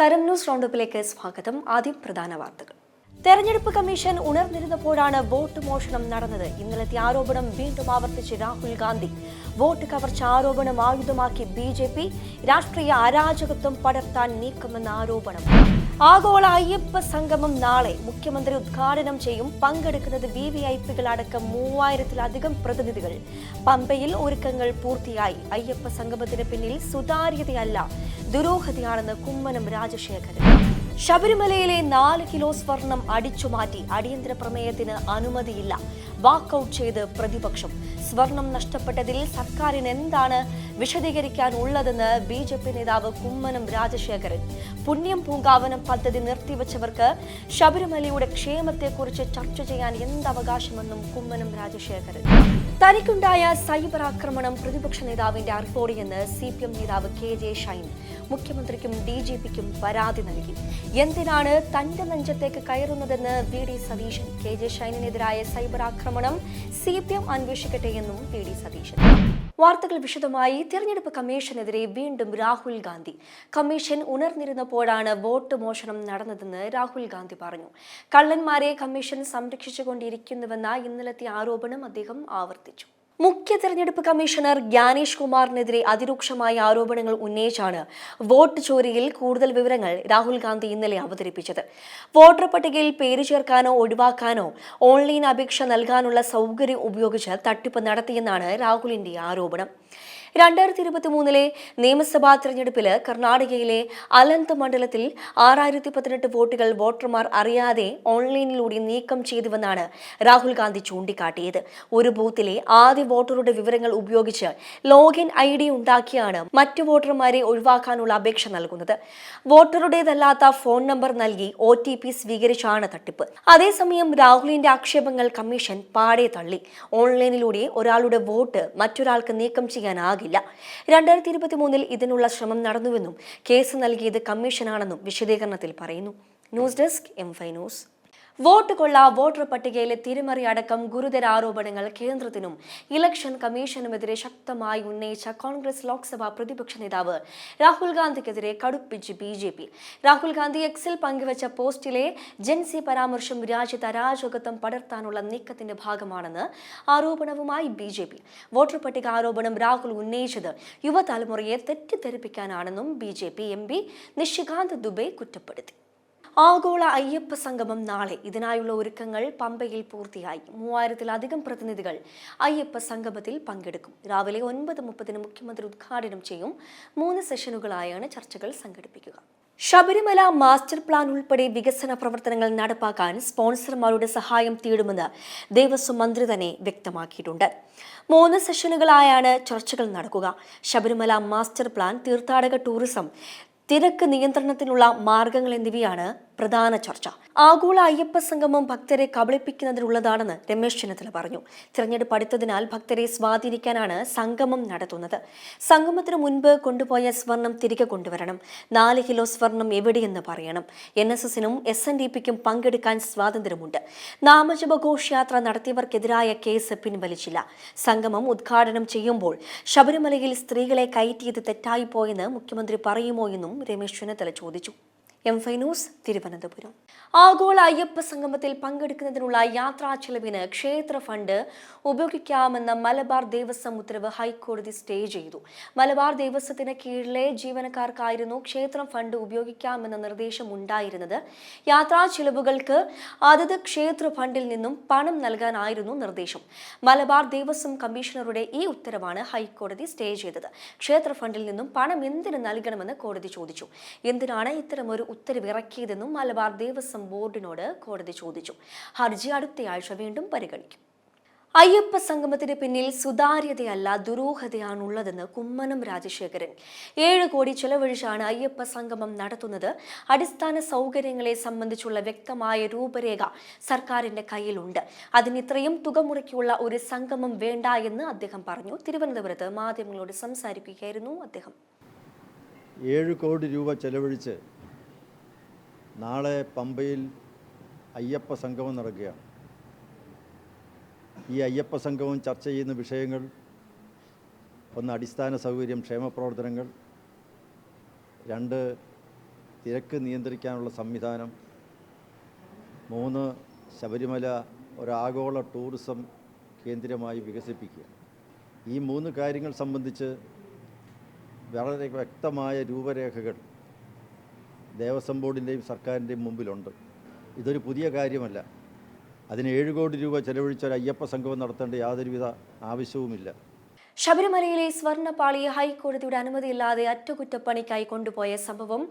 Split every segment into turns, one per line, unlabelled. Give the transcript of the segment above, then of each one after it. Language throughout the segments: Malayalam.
നമസ്കാരം, ന്യൂസ് റൗണ്ടപ്പിലേക്ക് സ്വാഗതം. ആദ്യം പ്രധാന വാർത്തകൾ. തെരഞ്ഞെടുപ്പ് കമ്മീഷൻ ഉണർന്നിരുന്നപ്പോഴാണ് വോട്ട് മോഷണം നടന്നത്. ഇന്നലത്തെ ആരോപണം വീണ്ടും ആവർത്തിച്ച് രാഹുൽ ഗാന്ധി. വോട്ട് കവർച്ച ആരോപണം ആയുധമാക്കി BJP. രാഷ്ട്രീയ അരാജകത്വം പടർത്താൻ നീക്കമെന്ന ആരോപണം. ആഗോള അയ്യപ്പ സംഗമം നാളെ മുഖ്യമന്ത്രി ഉദ്ഘാടനം ചെയ്യും. പങ്കെടുക്കുന്നത് VVIPകൾ അടക്കം 3000-ലധികം പ്രതിനിധികൾ. പമ്പയിൽ ഒരുക്കങ്ങൾ പൂർത്തിയായി. അയ്യപ്പ സംഗമത്തിന് പിന്നിൽ സുതാര്യതയല്ല, ദുരൂഹതയാണെന്ന് കുമ്മനം രാജശേഖരൻ. ശബരിമലയിലെ 4 കിലോ സ്വർണം അടിച്ചുമാറ്റി. അടിയന്തര പ്രമേയത്തിന് അനുമതിയില്ല. വാക്കൌട്ട് ചെയ്ത് പ്രതിപക്ഷം. സ്വർണം നഷ്ടപ്പെട്ടതിൽ സർക്കാരിന് എന്താണ് വിശദീകരിക്കാനുള്ളതെന്ന് BJP നേതാവ് കുമ്മനം രാജശേഖരൻ. പുണ്യം പൂങ്കാവനം പദ്ധതി നിർത്തിവച്ചവർക്ക് ശബരിമലയുടെ ക്ഷേമത്തെക്കുറിച്ച് ചർച്ച ചെയ്യാൻ എന്തവകാശമെന്നും കുമ്മനം രാജശേഖരൻ. തനിക്കുണ്ടായ സൈബർ ആക്രമണം പ്രതിപക്ഷ നേതാവിന്റെ അറിവോടെയെന്ന് CPM നേതാവ് KJ ഷൈൻ. മുഖ്യമന്ത്രിക്കും DGPക്കും പരാതി നൽകി. എന്തിനാണ് തന്റെ നെഞ്ചത്തേക്ക് കയറുന്നതെന്ന് VD സതീശൻ. KJ ഷൈനിനെതിരായ സൈബർ ആക്രമണം CPM അന്വേഷിക്കട്ടെ എന്നും VD സതീശൻ. വാർത്തകൾ വിശദമായി. തെരഞ്ഞെടുപ്പ് കമ്മീഷനെതിരെ വീണ്ടും രാഹുൽ ഗാന്ധി. കമ്മീഷൻ ഉണർന്നിരുന്നപ്പോഴാണ് വോട്ട് മോഷണം നടന്നതെന്ന് രാഹുൽ ഗാന്ധി പറഞ്ഞു. കള്ളന്മാരെ കമ്മീഷൻ സംരക്ഷിച്ചുകൊണ്ടിരിക്കുന്നുവെന്ന ഇന്നലത്തെ ആരോപണം അദ്ദേഹം ആവർത്തിച്ചു. മുഖ്യ തെരഞ്ഞെടുപ്പ് കമ്മീഷണർ ജ്ഞാനേഷ് കുമാറിനെതിരെ അതിരൂക്ഷമായ ആരോപണങ്ങൾ ഉന്നയിച്ചാണ് വോട്ട് ചോരിയിൽ കൂടുതൽ വിവരങ്ങൾ രാഹുൽ ഗാന്ധി ഇന്നലെ അവതരിപ്പിച്ചത്. വോട്ടർ പട്ടികയിൽ പേര് ചേർക്കാനോ ഒഴിവാക്കാനോ ഓൺലൈൻ അപേക്ഷ നൽകാനുള്ള സൗകര്യം ഉപയോഗിച്ച് തട്ടിപ്പ് നടത്തിയെന്നാണ് രാഹുലിന്റെ ആരോപണം. 2023 നിയമസഭാ തെരഞ്ഞെടുപ്പിൽ കർണാടകയിലെ അലന്ത് മണ്ഡലത്തിൽ 6018 വോട്ടുകൾ വോട്ടർമാർ അറിയാതെ ഓൺലൈനിലൂടെ നീക്കം ചെയ്തുവെന്നാണ് രാഹുൽ ഗാന്ധി ചൂണ്ടിക്കാട്ടിയത്. ഒരു ബൂത്തിലെ ആദ്യ വോട്ടറുടെ വിവരങ്ങൾ ഉപയോഗിച്ച് ലോഗിൻ ID ഉണ്ടാക്കിയാണ് മറ്റു വോട്ടർമാരെ ഒഴിവാക്കാനുള്ള അപേക്ഷ നൽകുന്നത്. വോട്ടറുടേതല്ലാത്ത ഫോൺ നമ്പർ നൽകി OTP സ്വീകരിച്ചാണ് തട്ടിപ്പ്. അതേസമയം രാഹുലിന്റെ ആക്ഷേപങ്ങൾ കമ്മീഷൻ പാടെ തള്ളി. ഓൺലൈനിലൂടെ ഒരാളുടെ വോട്ട് മറ്റൊരാൾക്ക് നീക്കം ചെയ്യാനാകും. 2023 ഇതിനുള്ള ശ്രമം നടന്നുവെന്നും കേസ് നൽകിയത് കമ്മീഷനാണെന്നും വിശദീകരണത്തിൽ പറയുന്നു. News desk M5 news. Vote കൊള്ള, വോട്ടർ പട്ടികയിലെ തിരിമറി അടക്കം ഗുരുതര ആരോപണങ്ങൾ കേന്ദ്രത്തിനും ഇലക്ഷൻ കമ്മീഷനുമെതിരെ ശക്തമായി ഉന്നയിച്ച കോൺഗ്രസ് ലോക്സഭാ പ്രതിപക്ഷ നേതാവ് രാഹുൽ ഗാന്ധിക്കെതിരെ കടുപ്പിച്ച് BJP. രാഹുൽ ഗാന്ധി Xൽ പങ്കുവച്ച പോസ്റ്റിലെ ജൻസി പരാമർശം രാജ്യത്ത് അരാജകത്വം പടർത്താനുള്ള നീക്കത്തിന്റെ ഭാഗമാണെന്ന് ആരോപണവുമായി BJP. വോട്ടർ പട്ടിക ആരോപണം രാഹുൽ ഉന്നയിച്ചത് യുവതലമുറയെ തെറ്റിദ്ധരിപ്പിക്കാനാണെന്നും BJP MP നിഷികാന്ത് ദുബെ കുറ്റപ്പെടുത്തി. ആഗോള അയ്യപ്പ സംഗമം നാളെ. ഇതിനായുള്ള ഒരുക്കങ്ങൾ പമ്പയിൽ പൂർത്തിയായി. 3000-ലധികം പ്രതിനിധികൾ അയ്യപ്പ സംഗമത്തിൽ പങ്കെടുക്കും. രാവിലെ 9:30 മുഖ്യമന്ത്രി ഉദ്ഘാടനം ചെയ്യും. 3 സെഷനുകളായാണ് ചർച്ചകൾ സംഘടിപ്പിക്കുക. ശബരിമല മാസ്റ്റർ പ്ലാൻ ഉൾപ്പെടെ വികസന പ്രവർത്തനങ്ങൾ നടപ്പാക്കാൻ സ്പോൺസർമാരുടെ സഹായം തേടുമെന്ന് ദേവസ്വം മന്ത്രി തന്നെ വ്യക്തമാക്കിയിട്ടുണ്ട്. 3 സെഷനുകളായാണ് ചർച്ചകൾ നടക്കുക. ശബരിമല മാസ്റ്റർ പ്ലാൻ, തീർത്ഥാടക ടൂറിസം, തിരക്ക് നിയന്ത്രണത്തിനുള്ള മാർഗങ്ങൾ എന്നിവയാണ് പ്രധാന ചർച്ച. ആഗോള അയ്യപ്പ സംഗമം ഭക്തരെ കബളിപ്പിക്കുന്നതിനുള്ളതാണെന്ന് രമേശ് ചെന്നിത്തല പറഞ്ഞു. തിരഞ്ഞെടുപ്പ് അടുത്തതിനാൽ ഭക്തരെ സ്വാധീനിക്കാനാണ് സംഗമം നടത്തുന്നത്. സംഗമത്തിന് മുൻപ് കൊണ്ടുപോയ സ്വർണം തിരികെ കൊണ്ടുവരണം. 4 കിലോ സ്വർണം എവിടെയെന്ന് പറയണം. NSSനും SNDPക്കും പങ്കെടുക്കാൻ സ്വാതന്ത്ര്യമുണ്ട്. നാമജപ ഘോഷയാത്ര നടത്തിയവർക്കെതിരായ കേസ് പിൻവലിച്ചില്ല. സംഗമം ഉദ്ഘാടനം ചെയ്യുമ്പോൾ ശബരിമലയിൽ സ്ത്രീകളെ കയറ്റിയത് തെറ്റായിപ്പോയെന്ന് മുഖ്യമന്ത്രി പറയുമോ എന്നും രമേശ് ചെന്നിത്തല ചോദിച്ചു. M5 news, Thiruvananthapuram. ആഗോള അയ്യപ്പ സംഗമത്തിൽ പങ്കെടുക്കുന്നതിനുള്ള യാത്രാ ചെലവിന് ക്ഷേത്ര ഫണ്ട് ഉപയോഗിക്കാമെന്ന മലബാർ ദേവസ്വം ഉത്തരവ് ഹൈക്കോടതി സ്റ്റേ ചെയ്തു. മലബാർ ദേവസ്വത്തിന് കീഴിലെ ജീവനക്കാർക്കായിരുന്നു ക്ഷേത്രം ഫണ്ട് ഉപയോഗിക്കാമെന്ന നിർദ്ദേശം ഉണ്ടായിരുന്നത്. യാത്രാ ചെലവുകൾക്ക് അതത് ക്ഷേത്ര ഫണ്ടിൽ നിന്നും പണം നൽകാനായിരുന്നു നിർദ്ദേശം. മലബാർ ദേവസ്വം കമ്മീഷണറുടെ ഈ ഉത്തരവാണ് ഹൈക്കോടതി സ്റ്റേ ചെയ്തത്. ക്ഷേത്ര ഫണ്ടിൽ നിന്നും പണം എന്തിനു നൽകണമെന്ന് കോടതി ചോദിച്ചു. എന്തിനാണ് ഇത്തരമൊരു ഉത്തരവ് ഇറക്കിയതെന്നും മലബാർ ദേവസ്വം ബോർഡിനോട് കോടതി ചോദിച്ചു. ഹർജി അടുത്തയാഴ്ച വീണ്ടും പരിഗണിക്കും. അയ്യപ്പ സംഗമത്തിന് പിന്നിൽ സുതാര്യതയല്ല, ദുരൂഹതയാണുള്ളതെന്ന് കുമ്മനം രാജശേഖരൻ. 7 കോടി ചെലവഴിച്ചാണ് അയ്യപ്പ സംഗമം നടത്തുന്നത്. അടിസ്ഥാന സൗകര്യങ്ങളെ സംബന്ധിച്ചുള്ള വ്യക്തമായ രൂപരേഖ സർക്കാരിന്റെ കയ്യിലുണ്ട്. അതിനിത്രയും തുക മുടക്കിയുള്ള ഒരു സംഗമം വേണ്ട എന്ന് അദ്ദേഹം പറഞ്ഞു. തിരുവനന്തപുരത്ത് മാധ്യമങ്ങളോട് സംസാരിക്കുകയായിരുന്നു അദ്ദേഹം.
7 കോടി രൂപ ചെലവഴിച്ച് നാളെ പമ്പയിൽ അയ്യപ്പ സംഗമം നടക്കുകയാണ്. ഈ അയ്യപ്പ സംഗമം ചർച്ച ചെയ്യുന്ന വിഷയങ്ങൾ ഒന്ന് അടിസ്ഥാന സൗകര്യം, ക്ഷേമപ്രവർത്തനങ്ങൾ, 2 തിരക്ക് നിയന്ത്രിക്കാനുള്ള സംവിധാനം, 3 ശബരിമല ഒരാഗോള ടൂറിസം കേന്ദ്രമായി വികസിപ്പിക്കുക. ഈ 3 കാര്യങ്ങൾ സംബന്ധിച്ച് വളരെ വ്യക്തമായ രൂപരേഖകൾ ദേവസ്വം ബോർഡിൻ്റെയും സർക്കാരിൻ്റെയും മുമ്പിലുണ്ട്. ഇതൊരു പുതിയ കാര്യമല്ല. അതിന് 7 കോടി രൂപ ചെലവഴിച്ച ഒരു അയ്യപ്പ സംഗമം നടത്തേണ്ട യാതൊരുവിധ ആവശ്യവുമില്ല.
ശബരിമലയിലെ സ്വർണ്ണപ്പാളിയെ ഹൈക്കോടതിയുടെ അനുമതിയില്ലാതെ അറ്റകുറ്റപ്പണിക്കായി കൊണ്ടുപോയ സംഭവം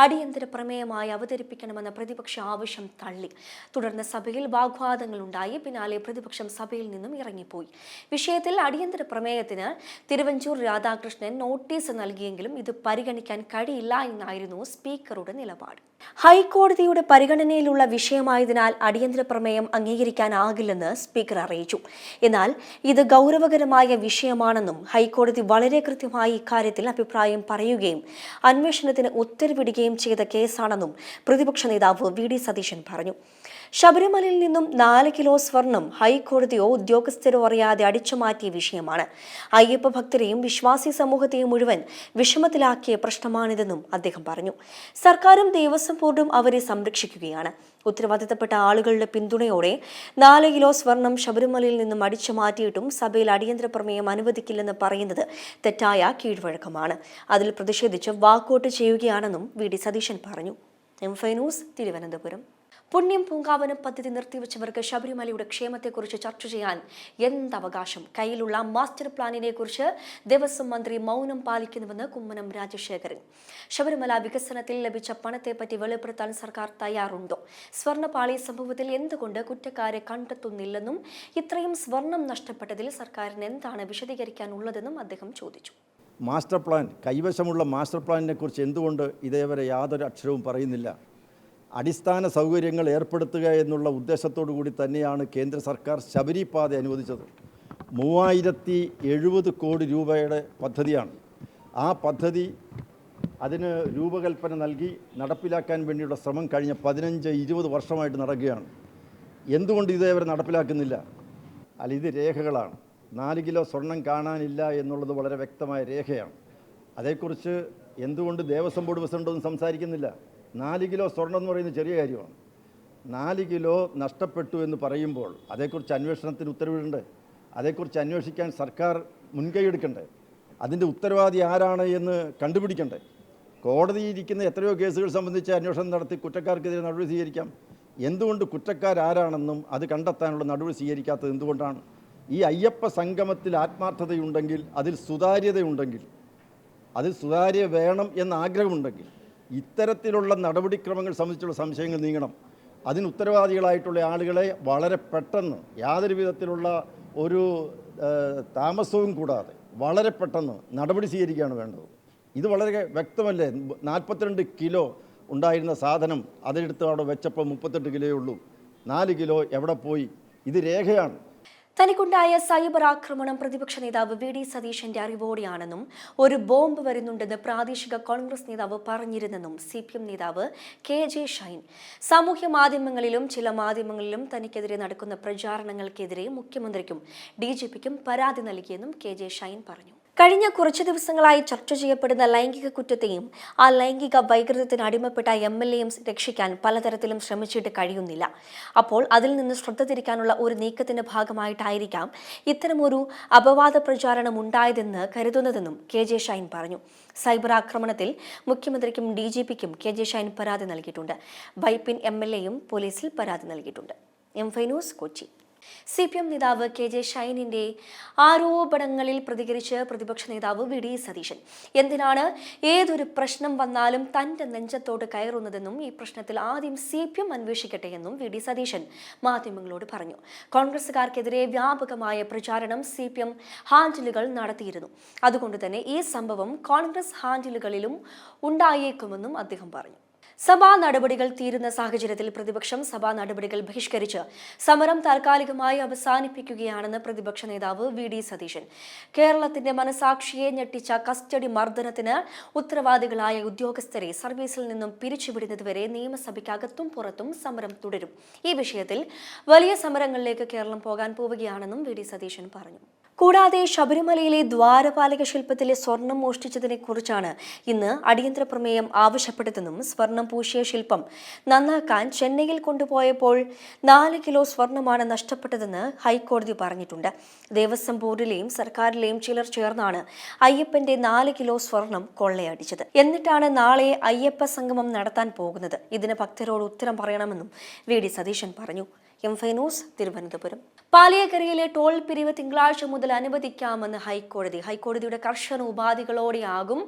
അടിയന്തര പ്രമേയമായി അവതരിപ്പിക്കണമെന്ന പ്രതിപക്ഷ ആവശ്യം തള്ളി. തുടർന്ന് സഭയിൽ വാഗ്വാദങ്ങളുണ്ടായി. പിന്നാലെ പ്രതിപക്ഷം സഭയിൽ നിന്നും ഇറങ്ങിപ്പോയി. വിഷയത്തിൽ അടിയന്തര പ്രമേയത്തിന് തിരുവഞ്ചൂർ രാധാകൃഷ്ണൻ നോട്ടീസ് നൽകിയെങ്കിലും ഇത് പരിഗണിക്കാൻ കഴിയില്ല എന്നായിരുന്നു സ്പീക്കറുടെ നിലപാട്. ഹൈക്കോടതിയുടെ പരിഗണനയിലുള്ള വിഷയമായതിനാൽ അടിയന്തര പ്രമേയം അംഗീകരിക്കാനാകില്ലെന്ന് സ്പീക്കർ അറിയിച്ചു. എന്നാൽ ഇത് ഗൗരവകരമായ വിഷയമാണെന്നും ഹൈക്കോടതി വളരെ കൃത്യമായി ഇക്കാര്യത്തിൽ അഭിപ്രായം പറയുകയും അന്വേഷണത്തിന് ഉത്തരവിടുകയും ചെയ്ത കേസാണെന്നും പ്രതിപക്ഷ നേതാവ് വി.ഡി. സതീശൻ പറഞ്ഞു. ശബരിമലയിൽ നിന്നും 4 കിലോ സ്വർണം ഹൈക്കോടതിയോ ഉദ്യോഗസ്ഥരോ അറിയാതെ അടിച്ചുമാറ്റിയ വിഷയമാണ്. അയ്യപ്പ ഭക്തരെയും വിശ്വാസി സമൂഹത്തെയും മുഴുവൻ വിഷമത്തിലാക്കിയ പ്രശ്നമാണിതെന്നും അദ്ദേഹം പറഞ്ഞു. സർക്കാരും ദേവസ്വം ബോർഡും അവരെ സംരക്ഷിക്കുകയാണ്. ഉത്തരവാദിത്തപ്പെട്ട ആളുകളുടെ പിന്തുണയോടെ 4 കിലോ സ്വർണം ശബരിമലയിൽ നിന്നും അടിച്ചു മാറ്റിയിട്ടും സഭയിൽ അടിയന്തര പ്രമേയം അനുവദിക്കില്ലെന്ന് പറയുന്നത് തെറ്റായ കീഴ്വഴക്കമാണ്. അതിൽ പ്രതിഷേധിച്ച് വാക്കൗട്ട് ചെയ്യുകയാണെന്നും വി.ഡി. സതീശൻ പറഞ്ഞു. എം5 ന്യൂസ്, തിരുവനന്തപുരം. പുണ്യം പൂങ്കാവനം പദ്ധതി നിർത്തിവെച്ചവർക്ക് ശബരിമലയുടെ ക്ഷേമത്തെക്കുറിച്ച് ചർച്ച ചെയ്യാൻ എന്തവകാശം? കയ്യിലുള്ള മാസ്റ്റർ പ്ലാനിനെ കുറിച്ച് ദേവസ്വം മന്ത്രി മൗനം പാലിക്കുന്നുവെന്ന് കുമ്മനം രാജശേഖരൻ. ശബരിമല വികസനത്തിൽ ലഭിച്ച പണത്തെപ്പറ്റി വെളിപ്പെടുത്താൻ സർക്കാർ തയ്യാറുണ്ടോ? സ്വർണ്ണപ്പാളി സംഭവത്തിൽ എന്തുകൊണ്ട് കുറ്റക്കാരെ കണ്ടെത്തുന്നില്ലെന്നും ഇത്രയും സ്വർണം നഷ്ടപ്പെട്ടതിൽ സർക്കാരിന് എന്താണ് വിശദീകരിക്കാനുള്ളതെന്നും അദ്ദേഹം ചോദിച്ചു.
മാസ്റ്റർ പ്ലാൻ, കൈവശമുള്ള മാസ്റ്റർ പ്ലാനിനെ കുറിച്ച് എന്തുകൊണ്ട് ഇതേവരെ യാതൊരു അക്ഷരവും പറയുന്നില്ല? അടിസ്ഥാന സൗകര്യങ്ങൾ ഏർപ്പെടുത്തുക എന്നുള്ള ഉദ്ദേശത്തോടു കൂടി തന്നെയാണ് കേന്ദ്ര സർക്കാർ ശബരിപാത അനുവദിച്ചത്. 3070 കോടി രൂപയുടെ പദ്ധതിയാണ്. ആ പദ്ധതി അതിന് രൂപകൽപ്പന നൽകി നടപ്പിലാക്കാൻ വേണ്ടിയുള്ള ശ്രമം കഴിഞ്ഞ 15-20 വർഷമായിട്ട് നടക്കുകയാണ്. എന്തുകൊണ്ട് ഇതേവരെ നടപ്പിലാക്കുന്നില്ല? അല്ല, ഇത് രേഖകളാണ്. 4 കിലോ സ്വർണം കാണാനില്ല എന്നുള്ളത് വളരെ വ്യക്തമായ രേഖയാണ്. അതേക്കുറിച്ച് എന്തുകൊണ്ട് ദേവസ്വം ബോർഡ് പ്രസിഡൻ്റൊന്നും സംസാരിക്കുന്നില്ല? 4 കിലോ സ്വർണം എന്ന് പറയുന്നത് ചെറിയ കാര്യമാണ്. 4 കിലോ നഷ്ടപ്പെട്ടു എന്ന് പറയുമ്പോൾ അതേക്കുറിച്ച് അന്വേഷണത്തിന് ഉത്തരവിടണ്ടേ? അതേക്കുറിച്ച് അന്വേഷിക്കാൻ സർക്കാർ മുൻകൈയെടുക്കണ്ടേ? അതിൻ്റെ ഉത്തരവാദി ആരാണ് എന്ന് കണ്ടുപിടിക്കണ്ടേ? കോടതിയിരിക്കുന്ന എത്രയോ കേസുകൾ സംബന്ധിച്ച് അന്വേഷണം നടത്തി കുറ്റക്കാർക്കെതിരെ നടപടി സ്വീകരിക്കാം. എന്തുകൊണ്ട് കുറ്റക്കാരാരാണെന്നും അത് കണ്ടെത്താനുള്ള നടപടി സ്വീകരിക്കാത്തത് എന്തുകൊണ്ടാണ്? ഈ അയ്യപ്പ സംഗമത്തിൽ ആത്മാർത്ഥതയുണ്ടെങ്കിൽ, അതിൽ സുതാര്യതയുണ്ടെങ്കിൽ, അതിൽ സുതാര്യ വേണം എന്ന ആഗ്രഹമുണ്ടെങ്കിൽ ഇത്തരത്തിലുള്ള നടപടിക്രമങ്ങൾ സംബന്ധിച്ചുള്ള സംശയങ്ങൾ നീങ്ങണം. അതിന് ഉത്തരവാദികളായിട്ടുള്ള ആളുകളെ വളരെ പെട്ടെന്ന്, യാതൊരു വിധത്തിലുള്ള ഒരു താമസവും കൂടാതെ വളരെ പെട്ടെന്ന് നടപടി സ്വീകരിക്കുകയാണ് വേണ്ടത്. ഇത് വളരെ വ്യക്തമല്ലേ? 42 കിലോ ഉണ്ടായിരുന്ന സാധനം അതെടുത്ത് അവിടെ വെച്ചപ്പോൾ 38 കിലോയേ ഉള്ളൂ. 4 കിലോ എവിടെ പോയി? ഇത് രേഖയാണ്.
തനിക്കുണ്ടായ സൈബർ ആക്രമണം പ്രതിപക്ഷ നേതാവ് വി.ഡി. സതീശന്റെ അറിവോടെയാണെന്നും ഒരു ബോംബ് വരുന്നുണ്ടെന്ന് പ്രാദേശിക കോൺഗ്രസ് നേതാവ് പറഞ്ഞിരുന്നെന്നും CPM നേതാവ് KJ ഷൈൻ. സാമൂഹ്യ മാധ്യമങ്ങളിലും ചില മാധ്യമങ്ങളിലും തനിക്കെതിരെ നടക്കുന്ന പ്രചാരണങ്ങൾക്കെതിരെ മുഖ്യമന്ത്രിക്കും DGPക്കും പരാതി നൽകിയെന്നും KJ ഷൈൻ പറഞ്ഞു. കഴിഞ്ഞ കുറച്ചു ദിവസങ്ങളായി ചർച്ച ചെയ്യപ്പെടുന്ന ലൈംഗിക കുറ്റത്തെയും ആ ലൈംഗിക വൈകൃതത്തിന് അടിമപ്പെട്ട MLAയും രക്ഷിക്കാൻ പലതരത്തിലും ശ്രമിച്ചിട്ട് കഴിയുന്നില്ല. അപ്പോൾ അതിൽ നിന്ന് ശ്രദ്ധ തിരിക്കാനുള്ള ഒരു നീക്കത്തിന്റെ ഭാഗമായിട്ടായിരിക്കാം ഇത്തരമൊരു അപവാദ പ്രചാരണം ഉണ്ടായതെന്ന് കരുതുന്നതെന്നും KJ ഷൈൻ പറഞ്ഞു. സൈബർ ആക്രമണത്തിൽ മുഖ്യമന്ത്രിക്കും DGPക്കും KJ ഷൈൻ പരാതി നൽകിയിട്ടുണ്ട്. വൈപ്പിൻ MLAയും പോലീസിൽ പരാതി നൽകിയിട്ടുണ്ട്. എം5 ന്യൂസ്, കൊച്ചി. CPM നേതാവ് KJ ഷൈനിന്റെ ആരോപണങ്ങളിൽ പ്രതികരിച്ച് പ്രതിപക്ഷ നേതാവ് വി.ഡി. സതീശൻ. എന്തിനാണ് ഏതൊരു പ്രശ്നം വന്നാലും തന്റെ നെഞ്ചത്തോട്ട് കയറുന്നതെന്നും ഈ പ്രശ്നത്തിൽ ആദ്യം CPM അന്വേഷിക്കട്ടെ എന്നും വി.ഡി. സതീശൻ മാധ്യമങ്ങളോട് പറഞ്ഞു. കോൺഗ്രസുകാർക്കെതിരെ വ്യാപകമായ പ്രചാരണം CPM ഹാൻഡിലുകൾ നടത്തിയിരുന്നു. അതുകൊണ്ട് തന്നെ ഈ സംഭവം കോൺഗ്രസ് ഹാൻഡിലുകളിലും ഉണ്ടായേക്കുമെന്നും അദ്ദേഹം പറഞ്ഞു. സഭാ നടപടികൾ തീരുന്ന സാഹചര്യത്തിൽ പ്രതിപക്ഷം സഭാ നടപടികൾ ബഹിഷ്കരിച്ച് സമരം താൽക്കാലികമായി അവസാനിപ്പിക്കുകയാണെന്ന് പ്രതിപക്ഷ നേതാവ് വി.ഡി. സതീശൻ. കേരളത്തിന്റെ മനസാക്ഷിയെ ഞെട്ടിച്ച കസ്റ്റഡി മർദ്ദനത്തിന് ഉത്തരവാദികളായ ഉദ്യോഗസ്ഥരെ സർവീസിൽ നിന്നും പിരിച്ചുവിടുന്നതുവരെ നിയമസഭയ്ക്കകത്തും പുറത്തും സമരം തുടരും. ഈ വിഷയത്തിൽ വലിയ സമരങ്ങളിലേക്ക് കേരളം പോകാൻ പോവുകയാണെന്നും വി.ഡി. സതീശൻ പറഞ്ഞു. കൂടാതെ ശബരിമലയിലെ ദ്വാരപാലക ശില്പത്തിലെ സ്വർണം മോഷ്ടിച്ചതിനെ കുറിച്ചാണ് ഇന്ന് അടിയന്തര പ്രമേയം ആവശ്യപ്പെട്ടതെന്നും സ്വർണം പൂശിയ ശില്പം നന്നാക്കാൻ ചെന്നൈയിൽ കൊണ്ടുപോയപ്പോൾ 4 കിലോ സ്വർണമാണ് നഷ്ടപ്പെട്ടതെന്ന് ഹൈക്കോടതി പറഞ്ഞിട്ടുണ്ട്. ദേവസ്വം ബോർഡിലെയും സർക്കാരിലെയും ചിലർ ചേർന്നാണ് അയ്യപ്പന്റെ 4 കിലോ സ്വർണം കൊള്ളയടിച്ചത്. എന്നിട്ടാണ് നാളെ അയ്യപ്പ സംഗമം നടത്താൻ പോകുന്നത്. ഇതിന് ഭക്തരോട് ഉത്തരം പറയണമെന്നും വി.ഡി. സതീശൻ പറഞ്ഞു. എംഫൈ ന്യൂസ്, തിരുവനന്തപുരം. പാലിയേക്കരയിലെ ടോൾ പിരിവ് തിങ്കളാഴ്ച മുതൽ അനുവദിക്കാമെന്ന് ഹൈക്കോടതിയുടെ കർശന ഉപാധികളോടെയാകും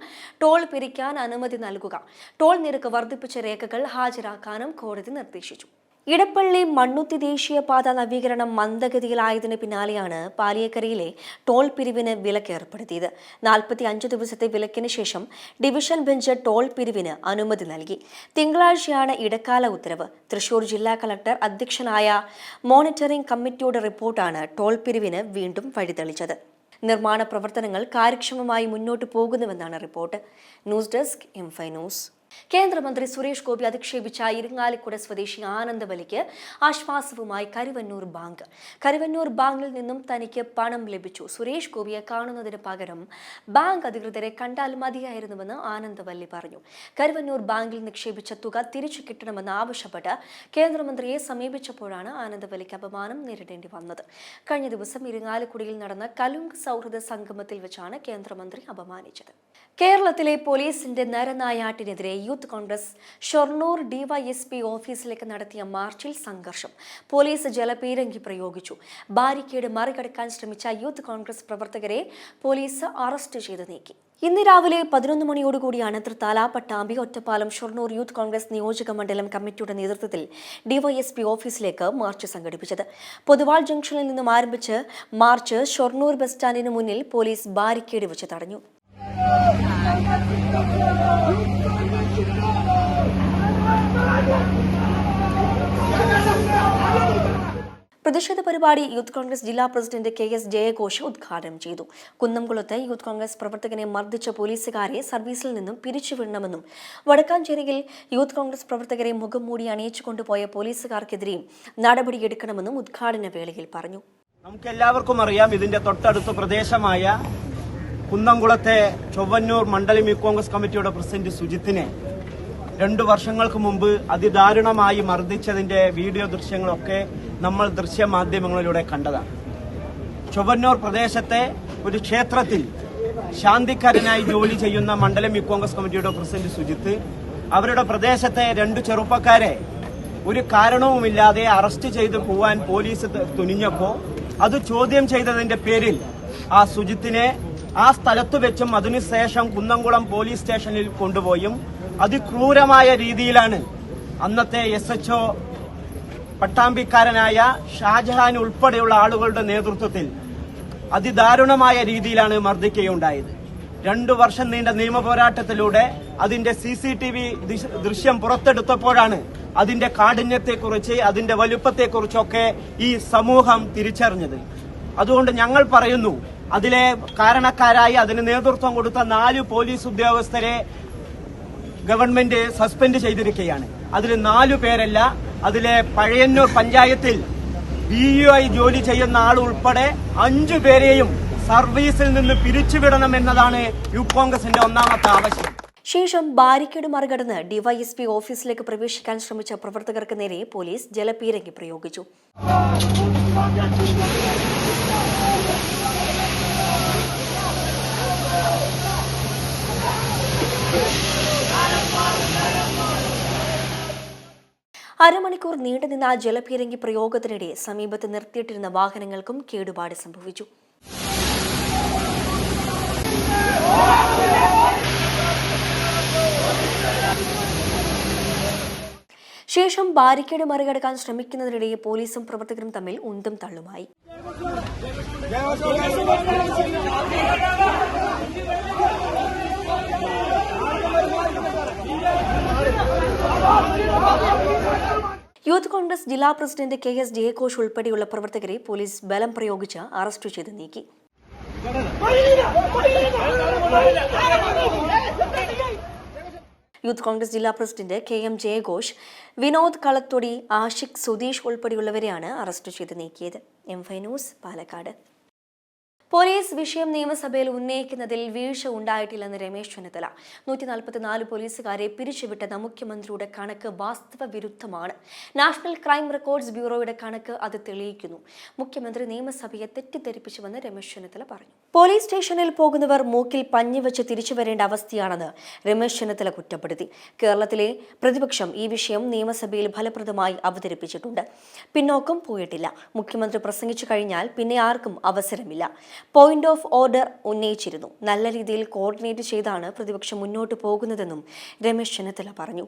ടോൾ പിരിക്കാൻ അനുമതി നൽകുക. ടോൾ നിരക്ക് വർദ്ധിപ്പിച്ച രേഖകൾ ഹാജരാക്കാനും കോടതി നിർദ്ദേശിച്ചു. ഇടപ്പള്ളി മണ്ണുത്തി ദേശീയപാത നവീകരണം മന്ദഗതിയിലായതിന് പിന്നാലെയാണ് പാലിയേക്കരയിലെ ടോൾ പിരിവിന് വിലക്ക് ഏർപ്പെടുത്തിയത്. 45 ദിവസത്തെ വിലക്കിന് ശേഷം ഡിവിഷൻ ബെഞ്ച് ടോൾ പിരിവിന് അനുമതി നൽകി. തിങ്കളാഴ്ചയാണ് ഇടക്കാല ഉത്തരവ്. തൃശൂർ ജില്ലാ കളക്ടർ അധ്യക്ഷനായ മോണിറ്ററിംഗ് കമ്മിറ്റിയുടെ റിപ്പോർട്ടാണ് ടോൾ പിരിവിന് വീണ്ടും വഴിതെളിച്ചത്. നിർമ്മാണ പ്രവർത്തനങ്ങൾ കാര്യക്ഷമമായി മുന്നോട്ട് പോകുന്നുവെന്നാണ് report. News desk, M five news. കേന്ദ്രമന്ത്രി സുരേഷ് ഗോപി അധിക്ഷേപിച്ച ഇരിങ്ങാലിക്കുട സ്വദേശി ആനന്ദവല്ലിക്ക് ആശ്വാസവുമായി കരുവന്നൂർ ബാങ്കിൽ നിന്നും തനിക്ക് പണം ലഭിച്ചു. സുരേഷ് ഗോപിയെ കാണുന്നതിന് പകരം ബാങ്ക് അധികൃതരെ കണ്ടാൽ മതിയായിരുന്നുവെന്ന് ആനന്ദവല്ലി പറഞ്ഞു. കരുവന്നൂർ ബാങ്കിൽ നിക്ഷേപിച്ച തുക തിരിച്ചു കിട്ടണമെന്ന് ആവശ്യപ്പെട്ട് കേന്ദ്രമന്ത്രിയെ സമീപിച്ചപ്പോഴാണ് ആനന്ദവല്ലിക്ക് അപമാനം നേരിടേണ്ടി വന്നത്. കഴിഞ്ഞ ദിവസം ഇരിങ്ങാലിക്കുടയിൽ നടന്ന കലുങ്ക് സൗഹൃദ സംഗമത്തിൽ വെച്ചാണ് കേന്ദ്രമന്ത്രി അപമാനിച്ചത്. കേരളത്തിലെ പോലീസിന്റെ നരനായാട്ടിനെതിരെ യൂത്ത് കോൺഗ്രസ് ഷൊർണൂർ ഡിവൈഎസ്പി ഓഫീസിലേക്ക് നടത്തിയ മാർച്ചിൽ സംഘർഷം. പോലീസ് ജലപീരങ്കി പ്രയോഗിച്ചു. ബാരിക്കേഡ് മറികടക്കാൻ ശ്രമിച്ച യൂത്ത് കോൺഗ്രസ് പ്രവർത്തകരെ പോലീസ് അറസ്റ്റ് ചെയ്ത് നീക്കി. ഇന്ന് രാവിലെ 11 മണിയോടുകൂടിയാണ് തൃത്താല, പട്ടാമ്പി, ഒറ്റപ്പാലം ഷൊർണൂർ യൂത്ത് കോൺഗ്രസ് നിയോജക മണ്ഡലം കമ്മിറ്റിയുടെ നേതൃത്വത്തിൽ ഡിവൈഎസ്പി ഓഫീസിലേക്ക് മാർച്ച് സംഘടിപ്പിച്ചത്. പൊതുവാൾ ജംഗ്ഷനിൽ നിന്നും ആരംഭിച്ച് മാർച്ച് ഷൊർണൂർ ബസ് സ്റ്റാൻഡിന് മുന്നിൽ പോലീസ് ബാരിക്കേഡ് വെച്ച് തടഞ്ഞു. പ്രതിഷേധ പരിപാടി യൂത്ത് കോൺഗ്രസ് ജില്ലാ പ്രസിഡന്റ് KS ജയഘോഷ് ഉദ്ഘാടനം ചെയ്തു. കുന്നംകുളത്ത് യൂത്ത് കോൺഗ്രസ് പ്രവർത്തകനെ മർദ്ദിച്ച പോലീസുകാരെ സർവീസിൽ നിന്നും പിരിച്ചുവിടണമെന്നും വടക്കാഞ്ചേരിയിൽ യൂത്ത് കോൺഗ്രസ് പ്രവർത്തകരെ മുഖം മൂടി അണിയിച്ചു കൊണ്ടുപോയ പോലീസുകാർക്കെതിരെയും നടപടിയെടുക്കണമെന്നും ഉദ്ഘാടന വേളയിൽ പറഞ്ഞു.
നമുക്കെല്ലാവർക്കും അറിയാം, ഇതിന്റെ തൊട്ടടുത്ത പ്രദേശമായ കുന്നംകുളത്തെ ചൊവ്വന്നൂർ മണ്ഡലം യൂത്ത് കോൺഗ്രസ് കമ്മിറ്റിയുടെ പ്രസിഡന്റ് സുജിത്തിനെ 2 വർഷങ്ങൾക്ക് മുമ്പ് അതിദാരുണമായി മർദ്ദിച്ചതിന്റെ വീഡിയോ ദൃശ്യങ്ങളൊക്കെ നമ്മൾ ദൃശ്യമാധ്യമങ്ങളിലൂടെ കണ്ടതാണ്. ചൊവ്വന്നൂർ പ്രദേശത്തെ ഒരു ക്ഷേത്രത്തിൽ ശാന്തിക്കാരനായി ജോലി ചെയ്യുന്ന മണ്ഡലം യൂത്ത് കോൺഗ്രസ് കമ്മിറ്റിയുടെ പ്രസിഡന്റ് സുജിത്ത് അവരുടെ പ്രദേശത്തെ 2 ചെറുപ്പക്കാരെ ഒരു കാരണവുമില്ലാതെ അറസ്റ്റ് ചെയ്ത് പോവാൻ പോലീസ് തുനിഞ്ഞപ്പോൾ അത് ചോദ്യം ചെയ്തതിന്റെ പേരിൽ ആ സുജിത്തിനെ ആ സ്ഥലത്ത് വെച്ചും അതിനുശേഷം കുന്നംകുളം പോലീസ് സ്റ്റേഷനിൽ കൊണ്ടുപോയും അതിക്രൂരമായ രീതിയിലാണ് അന്നത്തെ SHO പട്ടാമ്പിക്കാരനായ ഷാജഹാൻ ഉൾപ്പെടെയുള്ള ആളുകളുടെ നേതൃത്വത്തിൽ അതിദാരുണമായ രീതിയിലാണ് മർദ്ദിക്കുകയുണ്ടായത്. 2 വർഷം നീണ്ട നിയമ പോരാട്ടത്തിലൂടെ അതിന്റെ CCTV ദൃശ്യം പുറത്തെടുത്തപ്പോഴാണ് അതിന്റെ കാഠിന്യത്തെക്കുറിച്ച്, അതിന്റെ വലുപ്പത്തെക്കുറിച്ചൊക്കെ ഈ സമൂഹം തിരിച്ചറിഞ്ഞത്. അതുകൊണ്ട് ഞങ്ങൾ പറയുന്നു, അതിലെ കാരണക്കാരായി അതിന് നേതൃത്വം കൊടുത്ത 4 പോലീസ് ഉദ്യോഗസ്ഥരെ ഗവൺമെന്റ് സസ്പെൻഡ് ചെയ്തിരിക്കുകയാണ്. അതിൽ 4 പേരല്ല, അതിലെ പഴയന്നൂർ പഞ്ചായത്തിൽ BUI ജോലി ചെയ്യുന്ന ആൾ ഉൾപ്പെടെ 5 പേരെയും സർവീസിൽ നിന്ന് പിരിച്ചുവിടണമെന്നതാണ് യൂത്ത് കോൺഗ്രസിന്റെ ഒന്നാമത്തെ ആവശ്യം.
ശേഷം ബാരിക്കേഡ് മറികടന്ന് ഡിവൈഎസ്പി ഓഫീസിലേക്ക് പ്രവേശിക്കാൻ ശ്രമിച്ച പ്രവർത്തകർക്ക് നേരെ പോലീസ് ജലപീരങ്കി പ്രയോഗിച്ചു. അരമണിക്കൂർ നീണ്ടുനിന്ന ജലപീരങ്കി പ്രയോഗത്തിനിടെ സമീപത്ത് നിർത്തിയിട്ടിരുന്ന വാഹനങ്ങൾക്കും കേടുപാട് സംഭവിച്ചു. ശേഷം ബാരിക്കേഡ് മറികടക്കാൻ ശ്രമിക്കുന്നതിനിടെ പോലീസും പ്രവർത്തകരും തമ്മിൽ ഉന്തും തള്ളുമായി. യൂത്ത് കോൺഗ്രസ് ജില്ലാ പ്രസിഡന്റ് KS ജയഘോഷ് ഉൾപ്പെടെയുള്ള പ്രവർത്തകരെ പോലീസ് ബലം പ്രയോഗിച്ച് അറസ്റ്റ് ചെയ്ത് നീക്കി. യൂത്ത് കോൺഗ്രസ് ജില്ലാ പ്രസിഡന്റ് KM ജയഘോഷ്, വിനോദ് കളത്തൊടി, ആഷിഖ്, സുധീഷ് ഉൾപ്പെടെയുള്ളവരെയാണ് അറസ്റ്റ് ചെയ്ത് നീക്കിയത്. M5 news, Palakkad. പോലീസ് വിഷയം നിയമസഭയിൽ ഉന്നയിക്കുന്നതിൽ വീഴ്ച ഉണ്ടായിട്ടില്ലെന്ന് രമേശ് ചെന്നിത്തല. 144 പോലീസുകാരെ പിരിച്ചുവിട്ടെന്ന മുഖ്യമന്ത്രിയുടെ കണക്ക് വാസ്തവ വിരുദ്ധമാണ്. നാഷണൽ ക്രൈം റെക്കോർഡ്സ് ബ്യൂറോയുടെ കണക്ക് അത് തെളിയിക്കുന്നു. മുഖ്യമന്ത്രി നിയമസഭയെ തെറ്റിദ്ധരിപ്പിച്ചുവെന്ന് രമേശ് ചെന്നിത്തല പറഞ്ഞു. പോലീസ് സ്റ്റേഷനിൽ പോകുന്നവർ മൂക്കിൽ പഞ്ഞി വെച്ച് തിരിച്ചു വരേണ്ട അവസ്ഥയാണെന്ന് രമേശ് ചെന്നിത്തല കുറ്റപ്പെടുത്തി. കേരളത്തിലെ പ്രതിപക്ഷം ഈ വിഷയം നിയമസഭയിൽ ഫലപ്രദമായി അവതരിപ്പിച്ചിട്ടുണ്ട്. പിന്നോക്കം പോയിട്ടില്ല. മുഖ്യമന്ത്രി പ്രസംഗിച്ചു കഴിഞ്ഞാൽ പിന്നെ ആർക്കും അവസരമില്ല. പോയിന്റ് ഓഫ് ഓർഡർ ഉന്നയിച്ചിരുന്നു. നല്ല രീതിയിൽ കോർഡിനേറ്റ് ചെയ്താണ് പ്രതിപക്ഷം മുന്നോട്ട് പോകുന്നതെന്നും രമേശ് ചെന്നിത്തല പറഞ്ഞു.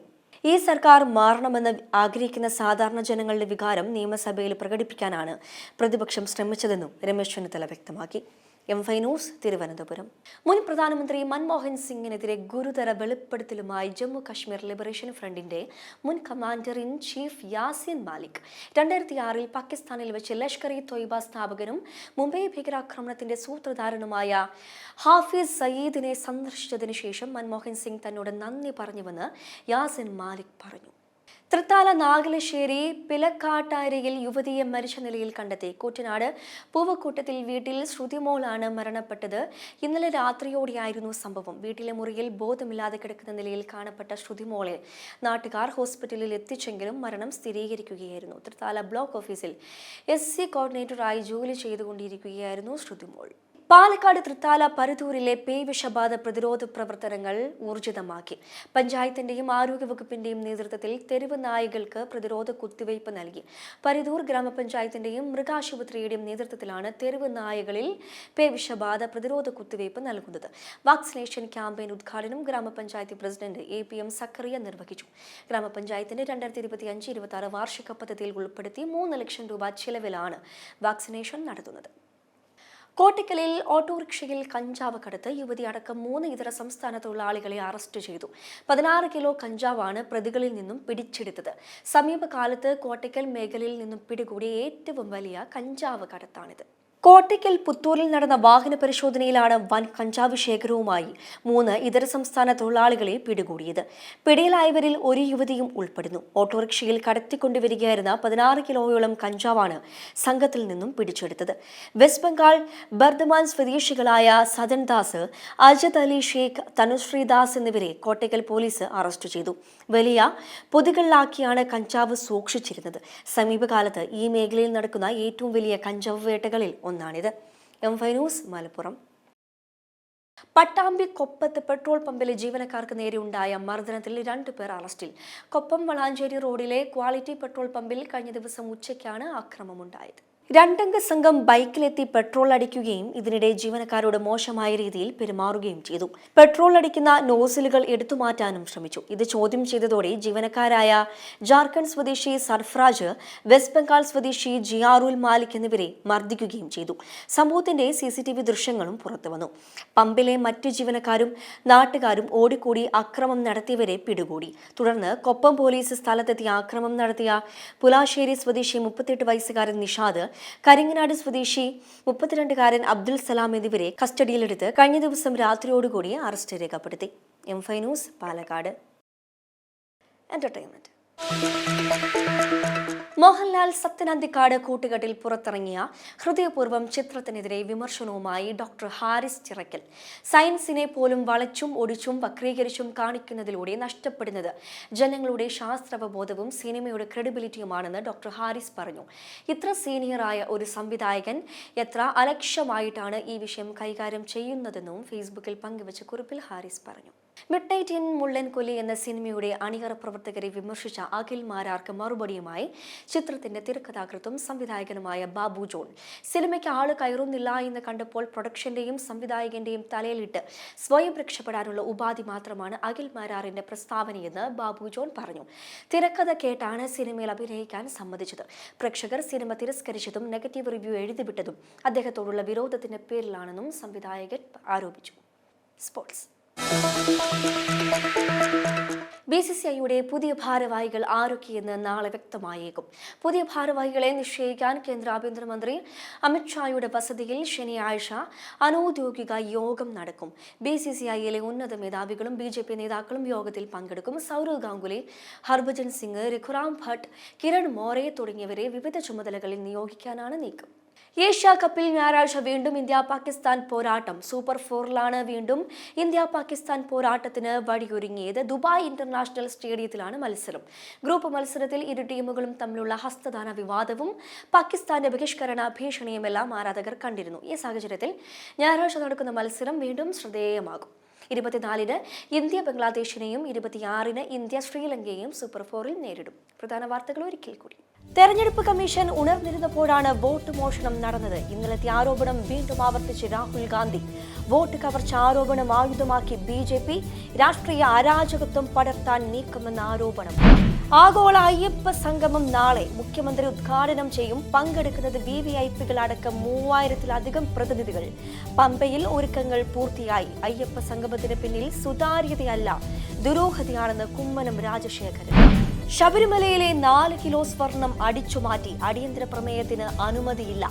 ഈ സർക്കാർ മാറണമെന്ന് ആഗ്രഹിക്കുന്ന സാധാരണ ജനങ്ങളുടെ വികാരം നിയമസഭയിൽ പ്രകടിപ്പിക്കാനാണ് പ്രതിപക്ഷം ശ്രമിച്ചതെന്നും രമേശ് ചെന്നിത്തല വ്യക്തമാക്കി. M5 news, Thiruvananthapuram. മുൻ പ്രധാനമന്ത്രി മൻമോഹൻ സിംഗിനെതിരെ ഗുരുതര വെളിപ്പെടുത്തലുമായി ജമ്മു കശ്മീർ ലിബറേഷൻ ഫ്രണ്ടിന്റെ മുൻ commander in chief Yasin Malik 2006 പാകിസ്ഥാനിൽ വെച്ച് ലഷ്കർ-ഇ-തൊയ്ബ സ്ഥാപകനും മുംബൈ ഭീകരാക്രമണത്തിന്റെ സൂത്രധാരനുമായ ഹാഫിസ് സയീദിനെ സന്ദർശിച്ചതിനു ശേഷം മൻമോഹൻ സിംഗ് തന്നോട് നന്ദി പറഞ്ഞുവെന്ന് യാസിൻ മാലിക് പറഞ്ഞു. തൃത്താല നാഗലശ്ശേരി പിലക്കാട്ടാരിയിൽ യുവതിയെ മരിച്ച നിലയിൽ കണ്ടെത്തി. കൂറ്റനാട് പൂവക്കൂട്ടത്തിൽ വീട്ടിൽ ശ്രുതിമോളാണ് മരണപ്പെട്ടത്. ഇന്നലെ രാത്രിയോടെയായിരുന്നു സംഭവം. വീട്ടിലെ മുറിയിൽ ബോധമില്ലാതെ കിടക്കുന്ന നിലയിൽ കാണപ്പെട്ട ശ്രുതിമോളെ നാട്ടുകാർ ഹോസ്പിറ്റലിൽ എത്തിച്ചെങ്കിലും മരണം സ്ഥിരീകരിക്കുകയായിരുന്നു. തൃത്താല ബ്ലോക്ക് ഓഫീസിൽ SC കോർഡിനേറ്ററായി ജോലി ചെയ്തുകൊണ്ടിരിക്കുകയായിരുന്നു ശ്രുതിമോൾ. പാലക്കാട് തൃത്താല പരുതൂരിലെ പേവിഷബാധ പ്രതിരോധ പ്രവർത്തനങ്ങൾ ഊർജിതമാക്കി. പഞ്ചായത്തിന്റെയും ആരോഗ്യവകുപ്പിന്റെയും നേതൃത്വത്തിൽ തെരുവ് നായകൾക്ക് പ്രതിരോധ കുത്തിവയ്പ് നൽകി. പരുതൂർ ഗ്രാമപഞ്ചായത്തിന്റെയും മൃഗാശുപത്രിയുടെയും നേതൃത്വത്തിലാണ് തെരുവ് നായകളിൽ പേവിഷബാധ പ്രതിരോധ കുത്തിവയ്പ് നൽകുന്നത്. വാക്സിനേഷൻ ക്യാമ്പയിൻ ഉദ്ഘാടനം ഗ്രാമപഞ്ചായത്ത് പ്രസിഡന്റ് APM സക്കറിയ നിർവഹിച്ചു. ഗ്രാമപഞ്ചായത്തിന്റെ 2025-26 വാർഷിക പദ്ധതിയിൽ ഉൾപ്പെടുത്തി 3 ലക്ഷം രൂപ ചിലവിലാണ് വാക്സിനേഷൻ നടത്തുന്നത്. കോട്ടക്കലിൽ ഓട്ടോറിക്ഷയിൽ കഞ്ചാവ് കടത്ത് യുവതി അടക്കം 3 ഇതര സംസ്ഥാന തൊഴിലാളികളെ അറസ്റ്റ് ചെയ്തു. 16 കിലോ കഞ്ചാവാണ് പ്രതികളിൽ നിന്നും പിടിച്ചെടുത്തത്. സമീപകാലത്ത് കോട്ടക്കൽ മേഖലയിൽ നിന്നും പിടികൂടിയ ഏറ്റവും വലിയ കഞ്ചാവ് കടത്താണിത്. കോട്ടയ്ക്കൽ പുത്തൂരിൽ നടന്ന വാഹന പരിശോധനയിലാണ് വൻ കഞ്ചാവ് ശേഖരവുമായി 3 ഇതര സംസ്ഥാന തൊഴിലാളികളെ പിടികൂടിയത്. പിടിയിലായവരിൽ ഒരു യുവതിയും ഉൾപ്പെടുന്നു. ഓട്ടോറിക്ഷയിൽ കടത്തിക്കൊണ്ടുവരികയായിരുന്ന 16 കിലോയോളം കഞ്ചാവാണ് സംഘത്തിൽ നിന്നും പിടിച്ചെടുത്തത്. വെസ്റ്റ് ബംഗാൾ ബർദമാൻ സ്വദേശികളായ സദൻ ദാസ്, അജദ് അലി ഷേഖ്, തനുശ്രീ ദാസ് എന്നിവരെ കോട്ടയ്ക്കൽ പോലീസ് അറസ്റ്റ് ചെയ്തു. വലിയ പൊതികളിലാക്കിയാണ് കഞ്ചാവ് സൂക്ഷിച്ചിരുന്നത്. സമീപകാലത്ത് ഈ മേഖലയിൽ നടക്കുന്ന ഏറ്റവും വലിയ കഞ്ചാവ് വേട്ടകളിൽ ഒന്നാണിത്. M5 news, Malappuram. പട്ടാമ്പി കൊപ്പത്ത് പെട്രോൾ പമ്പിലെ ജീവനക്കാർക്ക് നേരെ ഉണ്ടായ മർദ്ദനത്തിൽ 2 പേർ അറസ്റ്റിൽ. കൊപ്പം വളാഞ്ചേരി റോഡിലെ ക്വാളിറ്റി പെട്രോൾ പമ്പിൽ കഴിഞ്ഞ ദിവസം ഉച്ചയ്ക്കാണ് അക്രമമുണ്ടായത്. 2 അംഗ സംഘം ബൈക്കിലെത്തി പെട്രോൾ അടിക്കുകയും ഇതിനിടെ ജീവനക്കാരോട് മോശമായ രീതിയിൽ പെരുമാറുകയും ചെയ്തു. പെട്രോൾ അടിക്കുന്ന നോസിലുകൾ എടുത്തുമാറ്റാനും ശ്രമിച്ചു. ഇത് ചോദ്യം ചെയ്തതോടെ ജീവനക്കാരായ ജാർഖണ്ഡ് സ്വദേശി സർഫറാജ്, വെസ്റ്റ് ബംഗാൾ സ്വദേശി ജിയാറുൽ മാലിക് എന്നിവരെ മർദ്ദിക്കുകയും ചെയ്തു. സംഭവത്തിന്റെ CCTV ദൃശ്യങ്ങളും പുറത്തുവന്നു. പമ്പിലെ മറ്റു ജീവനക്കാരും നാട്ടുകാരും ഓടിക്കൂടി അക്രമം നടത്തിയവരെ പിടികൂടി. തുടർന്ന് കൊപ്പം പോലീസ് സ്ഥലത്തെത്തി അക്രമം നടത്തിയ പുലാശ്ശേരി സ്വദേശി 38 വയസ്സുകാരൻ നിഷാദ്, കരിങ്ങനാട് സ്വദേശി 32-കാരൻ അബ്ദുൽ സലാം എന്നിവരെ കസ്റ്റഡിയിലെടുത്ത് കഴിഞ്ഞ ദിവസം രാത്രിയോടുകൂടി അറസ്റ്റ് രേഖപ്പെടുത്തി. M5 news, Palakkad. Entertainment. Mohanlal Sathyan Anthikad കൂട്ടുകെട്ടിൽ പുറത്തിറങ്ങിയ ഹൃദയപൂർവ്വം ചിത്രത്തിനെതിരെ വിമർശനവുമായി ഡോക്ടർ ഹാരിസ് ചിറക്കൽ. സയൻസിനെ പോലും വളച്ചും ഒടിച്ചും വക്രീകരിച്ചും കാണിക്കുന്നതിലൂടെ നഷ്ടപ്പെടുന്നത് ജനങ്ങളുടെ ശാസ്ത്രാവബോധവും സിനിമയുടെ ക്രെഡിബിലിറ്റിയുമാണെന്ന് ഡോക്ടർ ഹാരിസ് പറഞ്ഞു. ഇത്ര സീനിയറായ ഒരു സംവിധായകൻ എത്ര അലക്ഷ്യമായിട്ടാണ് ഈ വിഷയം കൈകാര്യം ചെയ്യുന്നതെന്നും ഫേസ്ബുക്കിൽ പങ്കുവച്ച കുറിപ്പിൽ ഹാരിസ് പറഞ്ഞു. മിഡ്നൈറ്റ് ഇൻ മുള്ളൻകൊല്ലി എന്ന സിനിമയുടെ അണിയറ പ്രവർത്തകരെ വിമർശിച്ച അഖിൽ മാരാർക്ക് മറുപടിയുമായി ചിത്രത്തിന്റെ തിരക്കഥാകൃത്തും സംവിധായകനുമായ ബാബു ജോൺ. സിനിമയ്ക്ക് ആള് കയറുന്നില്ല എന്ന് കണ്ടപ്പോൾ പ്രൊഡക്ഷന്റെയും സംവിധായകന്റെയും തലയിലിട്ട് സ്വയം രക്ഷപ്പെടാനുള്ള ഉപാധി മാത്രമാണ് അഖിൽ മാരാറിന്റെ പ്രസ്താവനയെന്ന് ബാബു ജോൺ പറഞ്ഞു. തിരക്കഥ കേട്ടാണ് സിനിമയിൽ അഭിനയിക്കാൻ സമ്മതിച്ചത്. പ്രേക്ഷകർ സിനിമ തിരസ്കരിച്ചതും നെഗറ്റീവ് റിവ്യൂ എഴുതിവിട്ടതും അദ്ദേഹത്തോടുള്ള വിരോധത്തിന്റെ പേരിലാണെന്നും സംവിധായകൻ ആരോപിച്ചു. സ്പോർട്സ്. BCCIയുടെ പുതിയ ഭാരവാഹികൾ ആരൊക്കെയെന്ന് നാളെ വ്യക്തമായേക്കും. പുതിയ ഭാരവാഹികളെ നിശ്ചയിക്കാൻ കേന്ദ്ര ആഭ്യന്തരമന്ത്രി അമിത്ഷായുടെ വസതിയിൽ ശനിയാഴ്ച അനൌദ്യോഗിക യോഗം നടക്കും. BCCIയിലെ ഉന്നത മേധാവികളും BJP നേതാക്കളും യോഗത്തിൽ പങ്കെടുക്കും. സൗരവ് ഗാംഗുലി, ഹർഭജൻ സിംഗ്, രഘുറാം ഭട്ട്, കിരൺ മോറെ തുടങ്ങിയവരെ വിവിധ ചുമതലകളിൽ നിയോഗിക്കാനാണ് നീക്കം. ഏഷ്യ കപ്പിൽ ഞായറാഴ്ച വീണ്ടും ഇന്ത്യ പാകിസ്ഥാൻ പോരാട്ടം. സൂപ്പർ 4ലാണ് വീണ്ടും ഇന്ത്യ പാകിസ്ഥാൻ പോരാട്ടത്തിന് വഴിയൊരുങ്ങിയത്. ദുബായ് ഇന്റർനാഷണൽ സ്റ്റേഡിയത്തിലാണ് മത്സരം. ഗ്രൂപ്പ് മത്സരത്തിൽ ഇരു ടീമുകളും തമ്മിലുള്ള ഹസ്തദാന വിവാദവും പാകിസ്ഥാന്റെ ബഹിഷ്കരണ ഭീഷണിയുമെല്ലാം ആരാധകർ കണ്ടിരുന്നു. ഈ സാഹചര്യത്തിൽ ഞായറാഴ്ച നടക്കുന്ന മത്സരം വീണ്ടും ശ്രദ്ധേയമാകും. 24-ന് ഇന്ത്യ ബംഗ്ലാദേശിനെയും 26-ന് ഇന്ത്യ ശ്രീലങ്കയെയും സൂപ്പർ 4ൽ നേരിടും. പ്രധാന വാർത്തകൾ ഒരിക്കൽ കൂടി. തെരഞ്ഞെടുപ്പ് കമ്മീഷൻ ഉണർന്നിരുന്നപ്പോഴാണ് വോട്ട് മോഷണം നടന്നത്. ഇന്നലത്തെ ആരോപണം വീണ്ടും ആവർത്തിച്ച് രാഹുൽ ഗാന്ധി. വോട്ട് കവർച്ച ആരോപണം ആയുധമാക്കി BJP. രാഷ്ട്രീയ അരാജകത്വം പടർത്താൻ നീക്കമെന്ന ആരോപണം. ആഗോള അയ്യപ്പ സംഗമം നാളെ മുഖ്യമന്ത്രി ഉദ്ഘാടനം ചെയ്യും. പങ്കെടുക്കുന്നത് VVIPകൾ അടക്കം 3000-ലധികം പ്രതിനിധികൾ. പമ്പയിൽ ഒരുക്കങ്ങൾ പൂർത്തിയായി. അയ്യപ്പ സംഗമത്തിന് പിന്നിൽ സുതാര്യതയല്ല, ദുരൂഹതയാണെന്ന് കുമ്മനം രാജശേഖരൻ. ശബരിമലയിലെ 4 കിലോ സ്വർണം അടിച്ചുമാറ്റി. അടിയന്തര പ്രമേയത്തിന് അനുമതിയില്ല.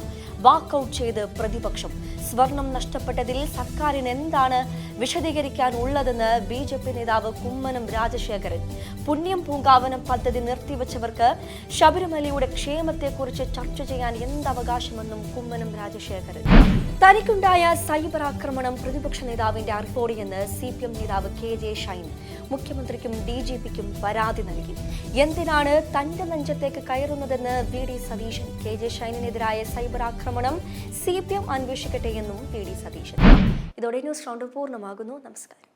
വാക്കൌട്ട് ചെയ്ത് പ്രതിപക്ഷം. സ്വർണം നഷ്ടപ്പെട്ടതിൽ സർക്കാരിന് എന്താണ് വിശദീകരിക്കാനുള്ളതെന്ന് BJP നേതാവ് കുമ്മനം രാജശേഖരൻ. പുണ്യം പൂങ്കാവനം പദ്ധതി നിർത്തിവെച്ചവർക്ക് ശബരിമലയുടെ ക്ഷേമത്തെക്കുറിച്ച് ചർച്ച ചെയ്യാൻ എന്തവകാശമെന്നും കുമ്മനം രാജശേഖരൻ. തനിക്കുണ്ടായ സൈബർ ആക്രമണം പ്രതിപക്ഷ നേതാവിന്റെ അറിവോടെയെന്ന് CPM നേതാവ് KJ ഷൈൻ. മുഖ്യമന്ത്രിക്കും DGPക്കും പരാതി നൽകി. എന്തിനാണ് തന്റെ നെഞ്ചത്തേക്ക് കയറുന്നതെന്ന് VD സതീശൻ. KJ ഷൈനിനെതിരായ സൈബർ ആക്രമണം CPM അന്വേഷിക്കട്ടെ എന്നും VD സതീശൻ. ഇതോടെ ന്യൂസ് റൗണ്ട് പൂർണ്ണമാകുന്നു. നമസ്കാരം.